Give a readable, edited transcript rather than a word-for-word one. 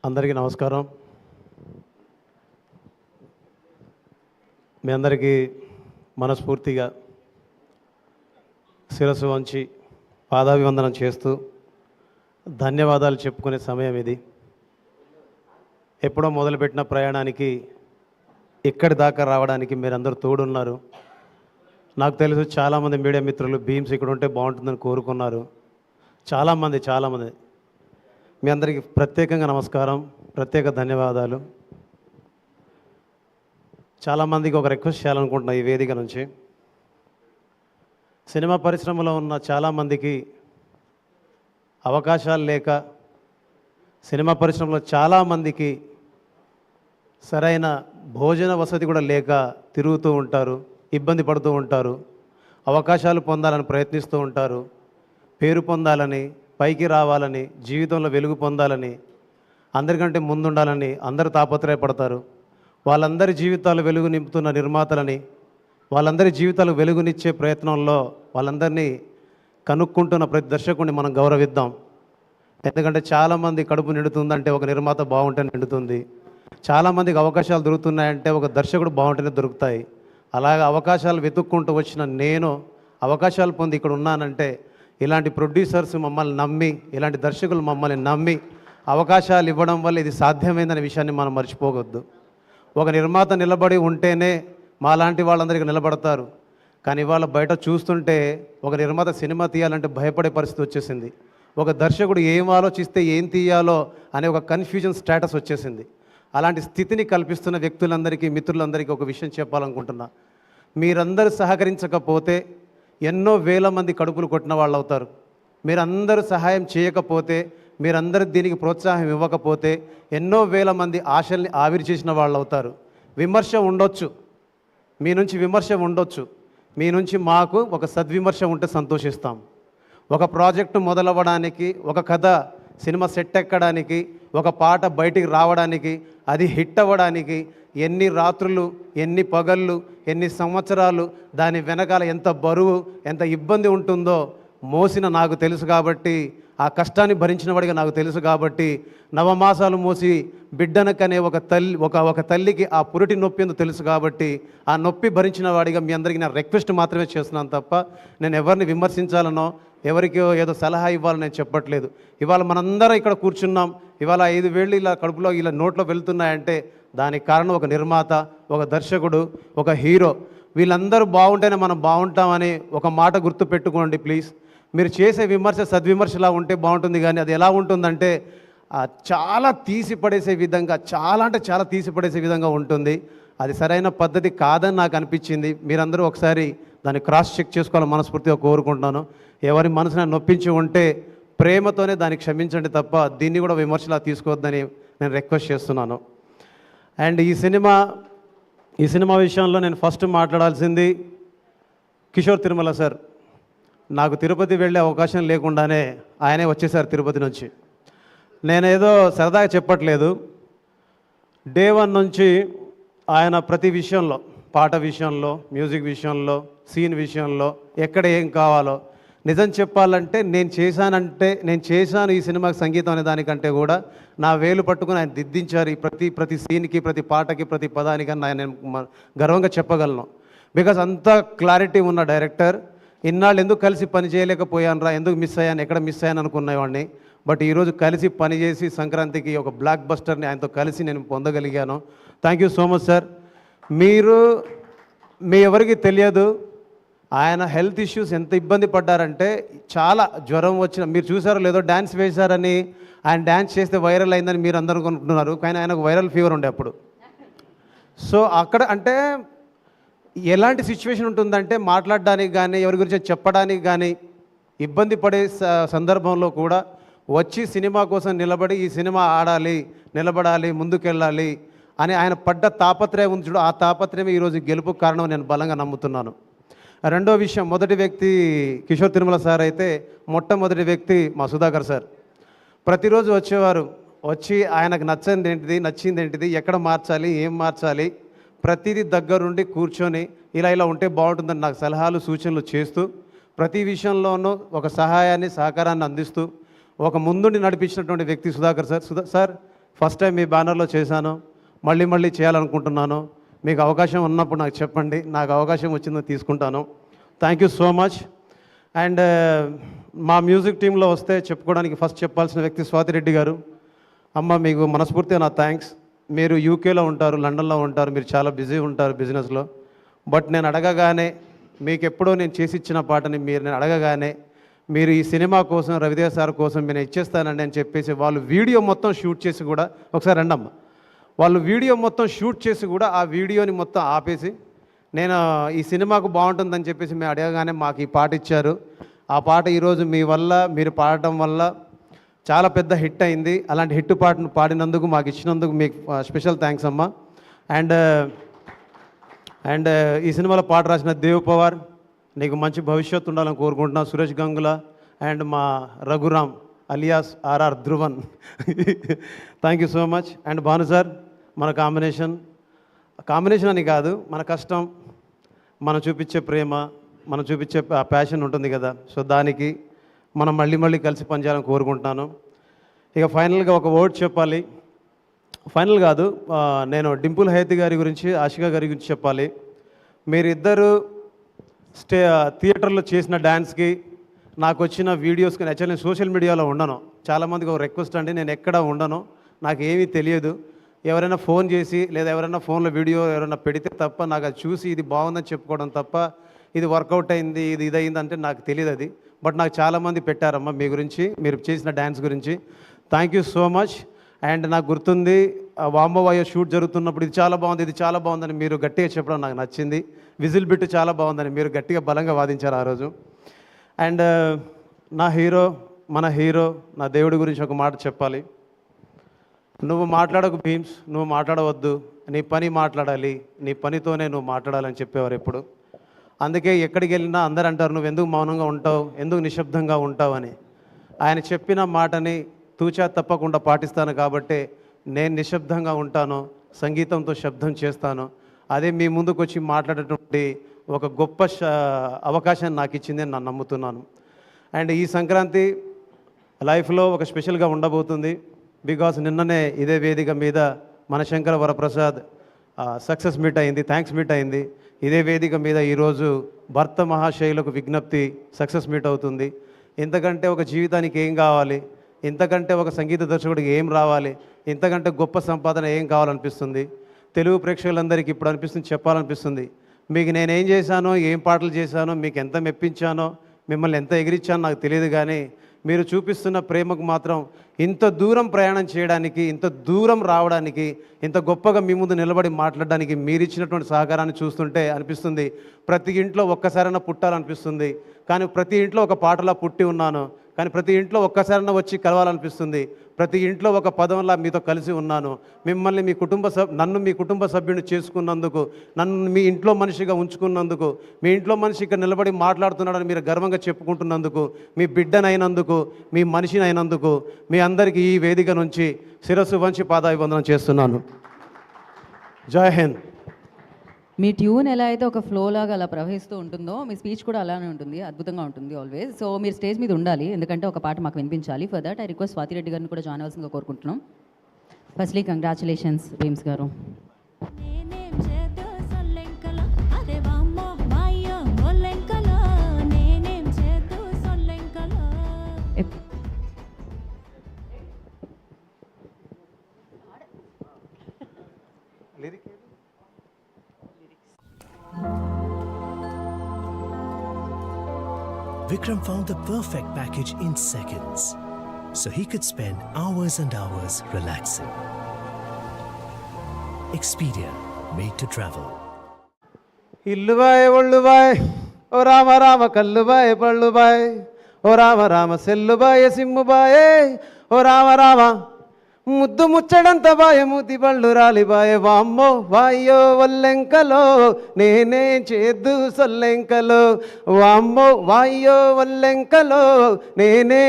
అందరికీ నమస్కారం. మీ అందరికీ మనస్ఫూర్తిగా శిరస్సు వంచి పాదాభివందనం చేస్తూ ధన్యవాదాలు చెప్పుకునే సమయం ఇది. ఎప్పుడో మొదలుపెట్టిన ప్రయాణానికి ఇక్కడి దాకా రావడానికి మీరందరూ తోడున్నారు. నాకు తెలుసు చాలామంది మీడియా మిత్రులు భీమ్స్ ఇక్కడ ఉంటే బాగుంటుందని కోరుకున్నారు. చాలామంది మీ అందరికీ ప్రత్యేకంగా నమస్కారం, ప్రత్యేక ధన్యవాదాలు. చాలామందికి ఒక రిక్వెస్ట్ చేయాలనుకుంటున్నా ఈ వేదిక నుంచి. సినిమా పరిశ్రమలో ఉన్న చాలామందికి అవకాశాలు లేక, సినిమా పరిశ్రమలో చాలామందికి సరైన భోజన వసతి కూడా లేక తిరుగుతూ ఉంటారు, ఇబ్బంది పడుతూ ఉంటారు, అవకాశాలు పొందాలని ప్రయత్నిస్తూ ఉంటారు, పేరు పొందాలని, పైకి రావాలని, జీవితంలో వెలుగు పొందాలని, అందరికంటే ముందుండాలని అందరూ తాపత్రయపడతారు. వాళ్ళందరి జీవితాలు వెలుగు నింపుతున్న నిర్మాతలని, వాళ్ళందరి జీవితాలు వెలుగునిచ్చే ప్రయత్నంలో వాళ్ళందరినీ కనుక్కుంటున్న ప్రతి దర్శకుడిని మనం గౌరవిద్దాం. ఎందుకంటే చాలామంది కడుపు నిండుతుందంటే ఒక నిర్మాత బాగుంటే నిండుతుంది. చాలామందికి అవకాశాలు దొరుకుతున్నాయంటే ఒక దర్శకుడు బాగుంటేనే దొరుకుతాయి. అలాగే అవకాశాలు వెతుక్కుంటూ వచ్చిన నేను అవకాశాలు పొంది ఇక్కడ ఉన్నానంటే ఇలాంటి ప్రొడ్యూసర్స్ మమ్మల్ని నమ్మి, ఇలాంటి దర్శకులు మమ్మల్ని నమ్మి అవకాశాలు ఇవ్వడం వల్ల ఇది సాధ్యమైందనే విషయాన్ని మనం మర్చిపోవద్దు. ఒక నిర్మాత నిలబడి ఉంటేనే మాలాంటి వాళ్ళందరికీ నిలబడతారు. కానీ ఇవాళ బయట చూస్తుంటే ఒక నిర్మాత సినిమా తీయాలంటే భయపడే పరిస్థితి వచ్చేసింది. ఒక దర్శకుడు ఏం ఆలోచిస్తే ఏం తీయాలో అనే ఒక కన్ఫ్యూజన్ స్టేటస్ వచ్చేసింది. అలాంటి స్థితిని కల్పిస్తున్న వ్యక్తులందరికీ, మిత్రులందరికీ ఒక విషయం చెప్పాలనుకుంటున్నా. మీరందరూ సహకరించకపోతే ఎన్నో వేల మంది కడుపులు కొట్టిన వాళ్ళు అవుతారు. మీరందరూ సహాయం చేయకపోతే, మీరందరూ దీనికి ప్రోత్సాహం ఇవ్వకపోతే ఎన్నో వేల మంది ఆశల్ని ఆవిరి చేసిన వాళ్ళు అవుతారు. విమర్శ ఉండొచ్చు, మీ నుంచి విమర్శ ఉండొచ్చు, మీ నుంచి మాకు ఒక సద్విమర్శ ఉంటే సంతోషిస్తాం. ఒక ప్రాజెక్టు మొదలవ్వడానికి, ఒక కథ సినిమా సెట్ ఎక్కడానికి, ఒక పాట బయటికి రావడానికి, అది హిట్ అవ్వడానికి ఎన్ని రాత్రులు, ఎన్ని పగళ్ళు, ఎన్ని సంవత్సరాలు, దాని వెనకాల ఎంత బరువు, ఎంత ఇబ్బంది ఉంటుందో మోసిన నాకు తెలుసు. కాబట్టి ఆ కష్టాన్ని భరించిన వాడిగా నాకు తెలుసు. కాబట్టి నవమాసాలు మోసి బిడ్డనకనే ఒక తల్లికి ఆ పురిటి నొప్పి ఎందుకు తెలుసు. కాబట్టి ఆ నొప్పి భరించిన వాడిగా మీ అందరికీ నేను రిక్వెస్ట్ మాత్రమే చేస్తున్నాను తప్ప నేను ఎవరిని విమర్శించాలనో, ఎవరికో ఏదో సలహా ఇవ్వాలని నేను చెప్పట్లేదు. ఇవాళ మనందరం ఇక్కడ కూర్చున్నాం. ఇవాళ 5 వేళ్ళు ఇలా కడుపులో ఇలా నోట్లో వెళ్తున్నాయంటే దానికి కారణం ఒక నిర్మాత, ఒక దర్శకుడు, ఒక హీరో. వీళ్ళందరూ బాగుంటేనే మనం బాగుంటామని ఒక మాట గుర్తు పెట్టుకోండి ప్లీజ్. మీరు చేసే విమర్శ సద్విమర్శలా ఉంటే బాగుంటుంది. కానీ అది ఎలా ఉంటుందంటే చాలా తీసిపడేసే విధంగా, చాలా తీసిపడేసే విధంగా ఉంటుంది. అది సరైన పద్ధతి కాదని నాకు అనిపించింది. మీరందరూ ఒకసారి దాన్ని క్రాస్ చెక్ చేసుకోవాలని మనస్ఫూర్తిగా కోరుకుంటున్నాను. ఎవరి మనసుని నొప్పించి ఉంటే ప్రేమతోనే దాన్ని క్షమించండి తప్ప దీన్ని కూడా విమర్శలా తీసుకోవద్దని నేను రిక్వెస్ట్ చేస్తున్నాను. అండ్ ఈ సినిమా విషయంలో నేను ఫస్ట్ మాట్లాడాల్సింది కిషోర్ తిరుమల సార్. నాకు తిరుపతి వెళ్ళే అవకాశం లేకుండానే ఆయనే వచ్చేసారు తిరుపతి నుంచి. నేనేదో సరదాగా చెప్పట్లేదు. డే 1 నుంచి ఆయన ప్రతి విషయంలో, పాట విషయంలో, మ్యూజిక్ విషయంలో, సీన్ విషయంలో, ఎక్కడ ఏం కావాలో, నిజం చెప్పాలంటే నేను చేశాను ఈ సినిమాకి సంగీతం అనే దానికంటే కూడా నా వేలు పట్టుకుని ఆయన దిద్దించారు. ప్రతి సీన్కి, ప్రతి పాటకి, ప్రతి పదానికి నేను గర్వంగా చెప్పగలను. బికాజ్ అంత క్లారిటీ ఉన్న డైరెక్టర్. ఇన్నాళ్ళు ఎందుకు కలిసి పని చేయలేకపోయాను రా, ఎందుకు మిస్ అయ్యాను, ఎక్కడ మిస్ అయ్యాను అనుకునేవాడిని. బట్ ఈరోజు కలిసి పనిచేసి సంక్రాంతికి ఒక బ్లాక్ బస్టర్ని ఆయనతో కలిసి నేను పొందగలిగాను. Thank you so much sir. మీ ఎవరికి తెలియదు ఆయన హెల్త్ ఇష్యూస్ ఎంత ఇబ్బంది పడ్డారంటే, చాలా జ్వరం వచ్చిన, మీరు చూసారో లేదో డ్యాన్స్ వేశారని, ఆయన డ్యాన్స్ చేస్తే వైరల్ అయిందని మీరు అందరూ అనుకుంటున్నారు. కానీ ఆయనకు వైరల్ ఫీవర్ ఉండే అప్పుడు. సో అక్కడ అంటే ఎలాంటి సిచ్యువేషన్ ఉంటుందంటే మాట్లాడడానికి కానీ, ఎవరి గురించి చెప్పడానికి కానీ ఇబ్బంది పడే సందర్భంలో కూడా వచ్చి సినిమా కోసం నిలబడి ఈ సినిమా ఆడాలి, నిలబడాలి, ముందుకెళ్ళాలి అని ఆయన పడ్డ తాపత్రయం ఉంది చూడు, ఆ తాపత్రయమే ఈరోజు గెలుపు కారణం నేను బలంగా నమ్ముతున్నాను. రెండో విషయం, మొదటి వ్యక్తి కిషోర్ తిరుమల సార్ అయితే, మొట్టమొదటి వ్యక్తి మా సుధాకర్ సార్. ప్రతిరోజు వచ్చేవారు. వచ్చి ఆయనకు నచ్చింది ఏంటిది, ఎక్కడ మార్చాలి, ఏం మార్చాలి, ప్రతిదీ దగ్గరుండి కూర్చొని ఇలా ఉంటే బాగుంటుందని నాకు సలహాలు, సూచనలు చేస్తూ ప్రతి విషయంలోనూ ఒక సహాయాన్ని, సహకారాన్ని అందిస్తూ ఒక ముందుండి నడిపించినటువంటి వ్యక్తి Sudhakar sir. Sir first time మీ బ్యానర్లో చేశాను, మళ్ళీ మళ్ళీ చేయాలనుకుంటున్నాను. మీకు అవకాశం ఉన్నప్పుడు నాకు చెప్పండి, నాకు అవకాశం వచ్చిందో తీసుకుంటాను. Thank you so much. And మా మ్యూజిక్ టీంలో వస్తే చెప్పుకోవడానికి ఫస్ట్ చెప్పాల్సిన వ్యక్తి స్వాతిరెడ్డి గారు. అమ్మ, మీకు మనస్ఫూర్తిగా నా థ్యాంక్స్. మీరు యూకేలో ఉంటారు, లండన్లో ఉంటారు, మీరు చాలా బిజీ ఉంటారు బిజినెస్లో. బట్ నేను అడగగానే, మీకు ఎప్పుడో నేను చేసి ఇచ్చిన పాటని నేను అడగగానే మీరు ఈ సినిమా కోసం, రవిదేవ్ సార్ కోసం నేను ఇచ్చేస్తానండి అని చెప్పేసి వాళ్ళు వీడియో మొత్తం షూట్ చేసి కూడా, ఒకసారి రండమ్మ, వాళ్ళు వీడియో మొత్తం షూట్ చేసి కూడా ఆ వీడియోని మొత్తం ఆపేసి నేను ఈ సినిమాకు బాగుంటుందని చెప్పేసి మేము అడగగానే మాకు ఈ పాట ఇచ్చారు. ఆ పాట ఈరోజు మీ వల్ల, మీరు పాడటం వల్ల చాలా పెద్ద హిట్ అయింది. అలాంటి హిట్ పాటను పాడినందుకు, మాకు ఇచ్చినందుకు మీకు స్పెషల్ థ్యాంక్స్ అమ్మ. అండ్ ఈ సినిమాలో పాట రాసిన దేవ్ పవార్, నీకు మంచి భవిష్యత్తు ఉండాలని కోరుకుంటున్నా. సురేష్ గంగుల అండ్ మా Raghuram alias RR Dhruvan, thank you so much. And Bhanu sir, మన కాంబినేషన్ అని కాదు, మన కష్టం, మనం చూపించే ప్రేమ, మనం చూపించే ప్యాషన్ ఉంటుంది కదా, సో దానికి మనం మళ్ళీ మళ్ళీ కలిసి పనిచేయాలని కోరుకుంటున్నాను. ఇక ఫైనల్గా ఒక వర్డ్ చెప్పాలి. ఫైనల్ కాదు, నేను డింపుల్ హైతి గారి గురించి, ఆషికా గారి గురించి చెప్పాలి. మీరిద్దరు థియేటర్లో చేసిన డ్యాన్స్కి, నాకు వచ్చిన వీడియోస్కి, యాక్చువల్లీ నేను సోషల్ మీడియాలో ఉండను. చాలామందికి ఒక రిక్వెస్ట్ అండి, నేను ఎక్కడ ఉండను, నాకు ఏమీ తెలియదు. ఎవరైనా ఫోన్ చేసి లేదా ఎవరైనా ఫోన్లో వీడియో ఎవరైనా పెడితే తప్ప నాకు అది చూసి ఇది బాగుందని చెప్పుకోవడం తప్ప, ఇది వర్కౌట్ అయింది, ఇది ఇదయింది అంటే నాకు తెలియదు అది. బట్ నాకు చాలామంది పెట్టారమ్మా మీ గురించి, మీరు చేసిన డ్యాన్స్ గురించి. Thank you so much. And నాకు గుర్తుంది, వాంబోవాయో షూట్ జరుగుతున్నప్పుడు ఇది చాలా బాగుంది, ఇది చాలా బాగుందని మీరు గట్టిగా చెప్పడం నాకు నచ్చింది. విజిల్ బిట్ చాలా బాగుందని మీరు గట్టిగా బలంగా వాదించారు ఆ రోజు. అండ్ నా హీరో, మన హీరో, నా దేవుడి గురించి ఒక మాట చెప్పాలి. నువ్వు మాట్లాడకు భీమ్స్, నువ్వు మాట్లాడవద్దు, నీ పని మాట్లాడాలి, నీ పనితోనే నువ్వు మాట్లాడాలని చెప్పేవారు ఎప్పుడు. అందుకే ఎక్కడికి వెళ్ళినా అందరు అంటారు, నువ్వు ఎందుకు మౌనంగా ఉంటావు, ఎందుకు నిశ్శబ్దంగా ఉంటావు అని. ఆయన చెప్పిన మాటని తూచా తప్పకుండా పాటిస్తాను కాబట్టి నేను నిశ్శబ్దంగా ఉంటాను, సంగీతంతో శబ్దం చేస్తాను. అదే మీ ముందుకు వచ్చి మాట్లాడేటువంటి ఒక గొప్ప అవకాశాన్ని నాకు ఇచ్చిందని నేను నమ్ముతున్నాను. అండ్ ఈ సంక్రాంతి లైఫ్లో ఒక స్పెషల్గా ఉండబోతుంది. బికాస్ నిన్ననే ఇదే వేదిక మీద మన శంకర వరప్రసాద్ సక్సెస్ మీట్ అయింది, థ్యాంక్స్ మీట్ అయింది. ఇదే వేదిక మీద ఈరోజు భర్త మహాశైలకు విజ్ఞప్తి సక్సెస్ మీట్ అవుతుంది. ఇంతకంటే ఒక జీవితానికి ఏం కావాలి, ఇంతకంటే ఒక సంగీత దర్శకుడికి ఏం రావాలి, ఇంతకంటే గొప్ప సంపాదన ఏం కావాలనిపిస్తుంది. తెలుగు ప్రేక్షకులందరికీ ఇప్పుడు అనిపిస్తుంది, చెప్పాలనిపిస్తుంది. మీకు నేనేం చేశానో, ఏం పాటలు చేశానో, మీకు ఎంత మెప్పించానో, మిమ్మల్ని ఎంత ఎగిరించానో నాకు తెలియదు, కానీ మీరు చూపిస్తున్న ప్రేమకు మాత్రం ఇంత దూరం ప్రయాణం చేయడానికి, ఇంత దూరం రావడానికి, ఇంత గొప్పగా మీ ముందు నిలబడి మాట్లాడడానికి మీరు ఇచ్చినటువంటి సహకారాన్ని చూస్తుంటే అనిపిస్తుంది ప్రతి ఇంట్లో ఒక్కసారైనా పుట్టాలనిపిస్తుంది. కానీ ప్రతి ఇంట్లో ఒక పాటలా పుట్టి ఉన్నాను, కానీ ప్రతి ఇంట్లో ఒక్కసారైనా వచ్చి కలవాలనిపిస్తుంది. ప్రతి ఇంట్లో ఒక పదంలా మీతో కలిసి ఉన్నాను. మిమ్మల్ని నన్ను మీ కుటుంబ సభ్యుని చేసుకున్నందుకు, నన్ను మీ ఇంట్లో మనిషిగా ఉంచుకున్నందుకు, మీ ఇంట్లో మనిషి ఇక్కడ నిలబడి మాట్లాడుతున్నాడని మీరు గర్వంగా చెప్పుకుంటున్నందుకు, మీ బిడ్డనైనందుకు, మీ మనిషిని అయినందుకు మీ అందరికీ ఈ వేదిక నుంచి శిరస్సు వంచి పాదాభివందనం చేస్తున్నాను. జై హింద్. మీ ట్యూన్ ఎలా అయితే ఒక ఫ్లో లాగా అలా ప్రవహిస్తూ ఉంటుందో, మీ స్పీచ్ కూడా అలానే ఉంటుంది, అద్భుతంగా ఉంటుంది ఆల్వేస్. సో మీరు స్టేజ్ మీద ఉండాలి, ఎందుకంటే ఒక పాట మాకు వినిపించాలి. For that I request Swathi Reddy గారిని కూడా జాయిన్ అవ్వాల్సిందిగా కోరుకుంటున్నాం. ఫస్ట్లీ కంగ్రాచులేషన్స్ భీమ్స్ గారు. Vikram found the perfect package in seconds, so he could spend hours and hours relaxing. Expedia, made to travel. ఇల్లుబాయ్ ఒళ్ళుబాయ్, ఓ రామ రామ కల్లుబాయ్ పళ్ళుబాయ్, ఓ రామ రామ సెల్లుబాయ్ సిమ్ముబాయే, ఓ రామ రామ ముద్దు ముచ్చడంత బాయ మూతి పళ్ళు రాలిబాయే. వామ్మో వాయ్యో వల్లెంకలో నేనే చేద్దు సొల్లెంకలో, వామ్మో వాయ్యో వల్లెంకలో నేనే